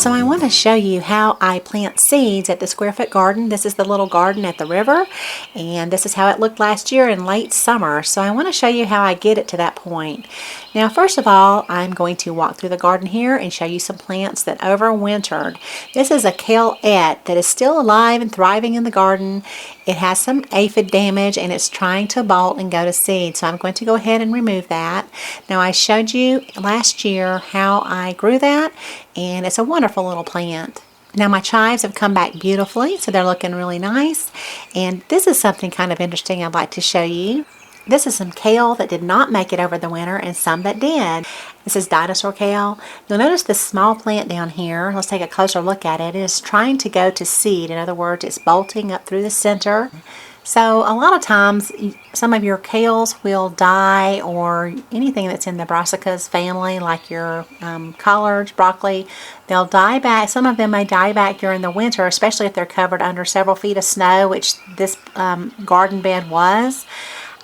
So I want to show you how I plant seeds at the square foot garden. This is the little garden at the river, and this is how it looked last year in late summer. So I want to show you how I get it to that point. Now first of all, I'm going to walk through the garden here and show you some plants that overwintered. This is a kale-ette that is still alive and thriving in the garden. It has some aphid damage and it's trying to bolt and go to seed, so I'm going to go ahead and remove that. Now I showed you last year how I grew that, and it's a wonderful little plant. Now my chives have come back beautifully, so they're looking really nice. And this is something kind of interesting I'd like to show you. This is some kale that did not make it over the winter and some that did. This is Dinosaur Kale. You'll notice this small plant down here. Let's take a closer look at it. It is trying to go to seed. In other words, it's bolting up through the center. So a lot of times some of your kales will die, or anything that's in the brassicas family, like your collards, broccoli, they'll die back. Some of them may die back during the winter, especially if they're covered under several feet of snow, which this garden bed was.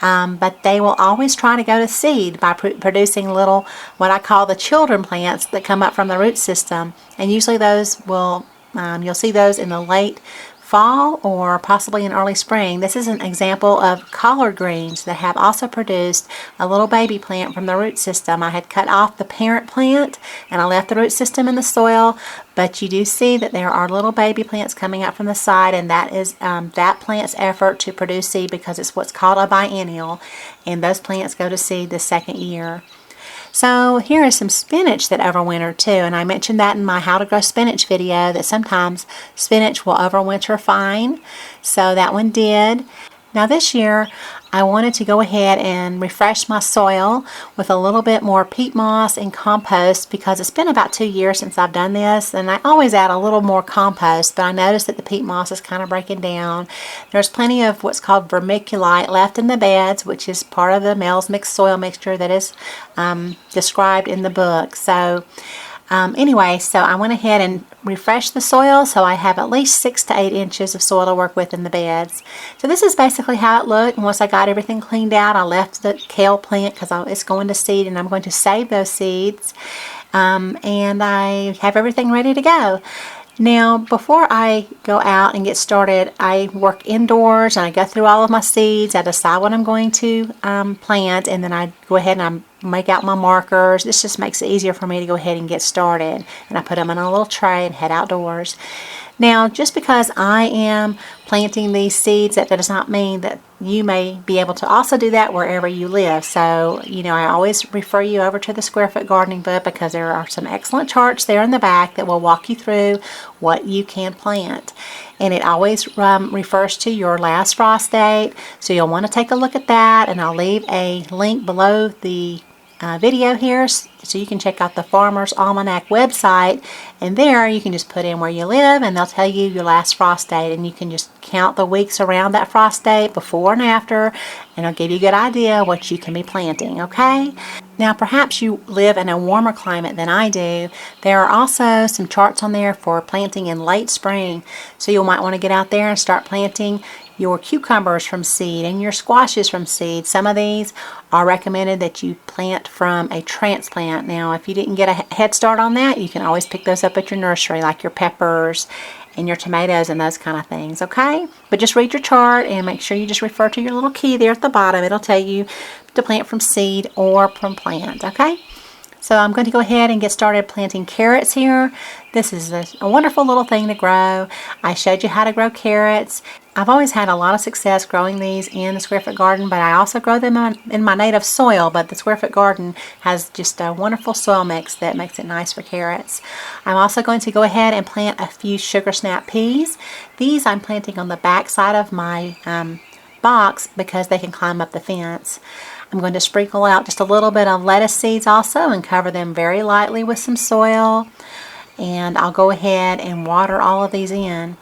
But they will always try to go to seed by producing little, what I call the children plants that come up from the root system. And usually those will, you'll see those in the late fall or possibly in early spring. This is an example of collard greens that have also produced a little baby plant from the root system. I had cut off the parent plant and I left the root system in the soil, but you do see that there are little baby plants coming out from the side, and that is that plant's effort to produce seed, because it's what's called a biennial, and those plants go to seed the second year. So here is some spinach that overwintered too, and I mentioned that in my how to grow spinach video, that sometimes spinach will overwinter fine. So that one did. Now this year I wanted to go ahead and refresh my soil with a little bit more peat moss and compost, because it's been about 2 years since I've done this, and I always add a little more compost, but I noticed that the peat moss is kind of breaking down. There's plenty of what's called vermiculite left in the beds, which is part of the Mel's Mixed Soil Mixture that is described in the book. So anyway, so I went ahead and refreshed the soil, so I have at least 6 to 8 inches of soil to work with in the beds. So this is basically how it looked, and once I got everything cleaned out, I left the kale plant because it's going to seed, and I'm going to save those seeds, and I have everything ready to go. Now, before I go out and get started, I work indoors and I go through all of my seeds. I decide what I'm going to plant, and then I go ahead and I make out my markers. This just makes it easier for me to go ahead and get started. And I put them in a little tray and head outdoors. Now, just because I am planting these seeds, that does not mean that you may be able to also do that wherever you live. So, I always refer you over to the Square Foot Gardening book, because there are some excellent charts there in the back that will walk you through what you can plant. And it always refers to your last frost date, so you'll want to take a look at that, and I'll leave a link below the video here, so you can check out the Farmer's Almanac website, and there you can just put in where you live and they'll tell you your last frost date, and you can just count the weeks around that frost date before and after, and it'll give you a good idea what you can be planting. Okay, now perhaps you live in a warmer climate than I do. There are also some charts on there for planting in late spring, so you might want to get out there and start planting your cucumbers from seed and your squashes from seed. Some of these are recommended that you plant from a transplant. Now, if you didn't get a head start on that, you can always pick those up at your nursery, like your peppers and your tomatoes and those kind of things, okay? But just read your chart and make sure you just refer to your little key there at the bottom. It'll tell you to plant from seed or from plant, okay? So I'm going to go ahead and get started planting carrots here. This is a wonderful little thing to grow. I showed you how to grow carrots. I've always had a lot of success growing these in the Square Foot Garden, but I also grow them in my native soil. But the Square Foot Garden has just a wonderful soil mix that makes it nice for carrots. I'm also going to go ahead and plant a few sugar snap peas. These I'm planting on the back side of my box because they can climb up the fence. I'm going to sprinkle out just a little bit of lettuce seeds also and cover them very lightly with some soil. And I'll go ahead and water all of these in.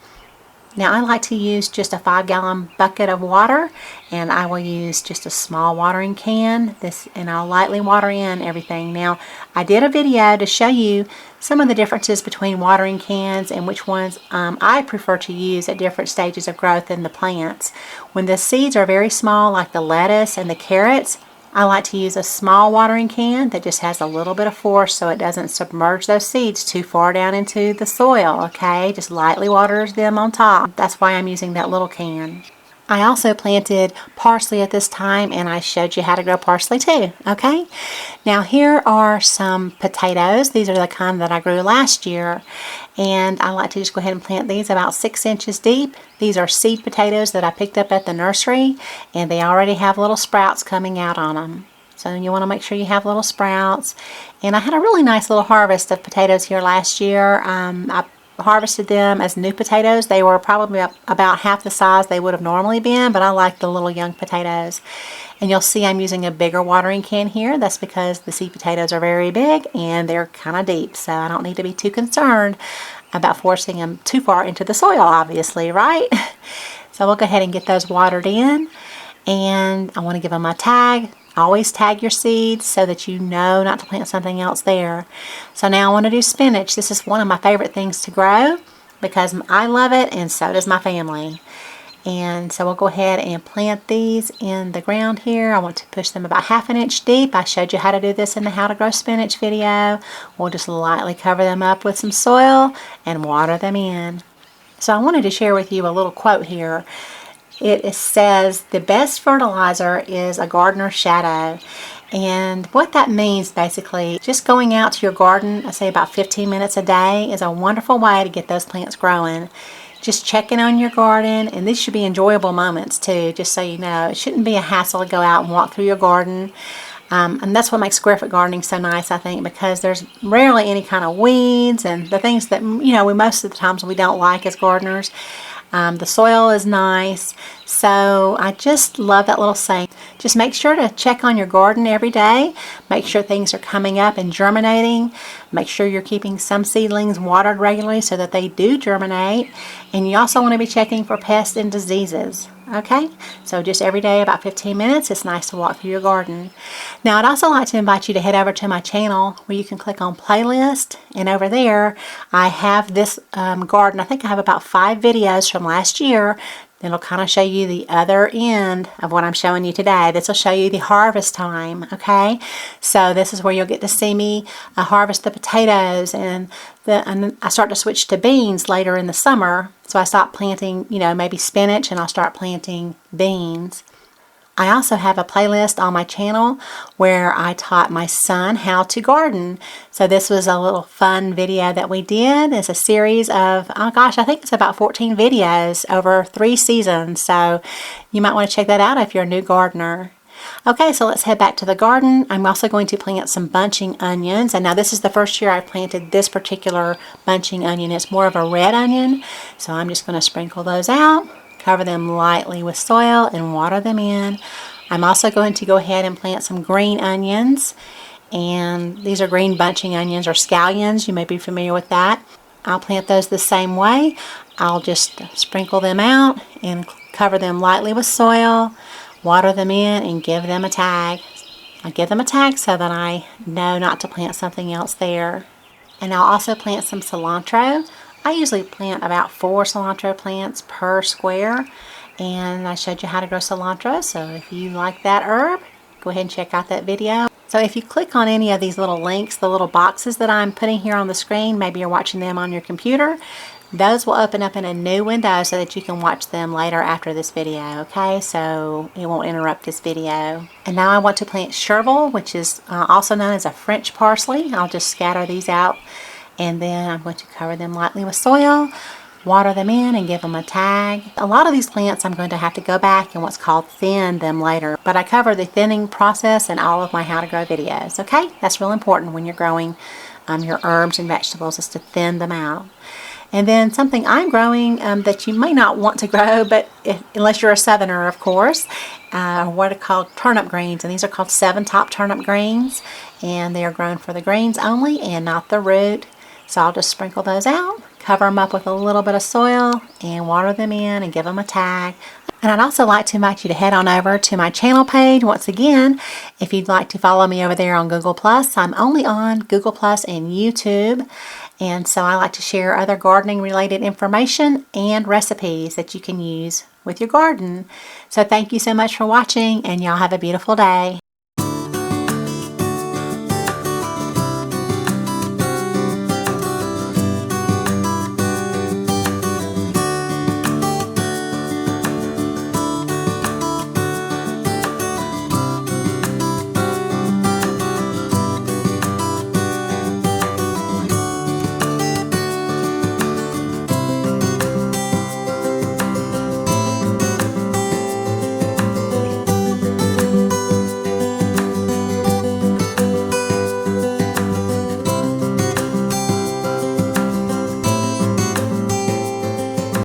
Now I like to use just a 5-gallon bucket of water, and I will use just a small watering can, and I'll lightly water in everything. Now I did a video to show you some of the differences between watering cans and which ones I prefer to use at different stages of growth in the plants. When the seeds are very small, like the lettuce and the carrots, I like to use a small watering can that just has a little bit of force so it doesn't submerge those seeds too far down into the soil, okay? Just lightly waters them on top. That's why I'm using that little can. I also planted parsley at this time, and I showed you how to grow parsley too, okay? Now here are some potatoes. These are the kind that I grew last year, and I like to just go ahead and plant these about 6 inches deep. These are seed potatoes that I picked up at the nursery, and they already have little sprouts coming out on them. So you want to make sure you have little sprouts. And I had a really nice little harvest of potatoes here last year. I harvested them as new potatoes. They were probably about half the size they would have normally been, but I like the little young potatoes. And you'll see I'm using a bigger watering can here. That's because the seed potatoes are very big and they're kind of deep, so I don't need to be too concerned about forcing them too far into the soil, obviously, right? So we'll go ahead and get those watered in, and I want to give them a tag. Always tag your seeds so that you know not to plant something else there. So now I want to do spinach. This is one of my favorite things to grow because I love it and so does my family. And so we'll go ahead and plant these in the ground here. I want to push them about 1/2 inch deep. I showed you how to do this in the How to Grow Spinach video. We'll just lightly cover them up with some soil and water them in. So I wanted to share with you a little quote here. It says, the best fertilizer is a gardener's shadow. And what that means, basically, just going out to your garden, I say about 15 minutes a day, is a wonderful way to get those plants growing. Just checking on your garden, and these should be enjoyable moments too, just so you know. It shouldn't be a hassle to go out and walk through your garden. And that's what makes square foot gardening so nice, I think, because there's rarely any kind of weeds and the things that, most of the times we don't like as gardeners. The soil is nice, so I just love that little saying. Just make sure to check on your garden every day. Make sure things are coming up and germinating. Make sure you're keeping some seedlings watered regularly so that they do germinate. And you also want to be checking for pests and diseases. Okay, so just every day about 15 minutes, it's nice to walk through your garden. Now I'd also like to invite you to head over to my channel where you can click on playlist, and over there I have this garden. I think I have about 5 videos from last year. It'll kind of show you the other end of what I'm showing you today. This will show you the harvest time, okay? So this is where you'll get to see me harvest the potatoes, and I start to switch to beans later in the summer. So I stop planting, maybe spinach, and I'll start planting beans. I also have a playlist on my channel where I taught my son how to garden. So this was a little fun video that we did. It's a series of, I think it's about 14 videos over 3 seasons. So you might want to check that out if you're a new gardener. Okay, so let's head back to the garden. I'm also going to plant some bunching onions. And now this is the first year I planted this particular bunching onion. It's more of a red onion. So I'm just going to sprinkle those out. Cover them lightly with soil and water them in. I'm also going to go ahead and plant some green onions. And these are green bunching onions or scallions. You may be familiar with that. I'll plant those the same way. I'll just sprinkle them out and cover them lightly with soil, water them in, and give them a tag. I give them a tag so that I know not to plant something else there. And I'll also plant some cilantro. I usually plant about 4 cilantro plants per square, and I showed you how to grow cilantro, so if you like that herb, go ahead and check out that video. So if you click on any of these little links, the little boxes that I'm putting here on the screen, maybe you're watching them on your computer, those will open up in a new window so that you can watch them later after this video, okay? So it won't interrupt this video. And now I want to plant chervil, which is also known as a French parsley. I'll just scatter these out. And then I'm going to cover them lightly with soil, water them in, and give them a tag. A lot of these plants I'm going to have to go back and what's called thin them later. But I cover the thinning process in all of my How to Grow videos, okay? That's real important when you're growing your herbs and vegetables, is to thin them out. And then something I'm growing that you may not want to grow, but unless you're a southerner, of course, what are called turnip greens. And these are called 7-top turnip greens. And they are grown for the greens only and not the root. So I'll just sprinkle those out, cover them up with a little bit of soil, and water them in and give them a tag. And I'd also like to invite you to head on over to my channel page. Once again, if you'd like to follow me over there on Google+, I'm only on Google+ and YouTube. And so I like to share other gardening related information and recipes that you can use with your garden. So thank you so much for watching, and y'all have a beautiful day.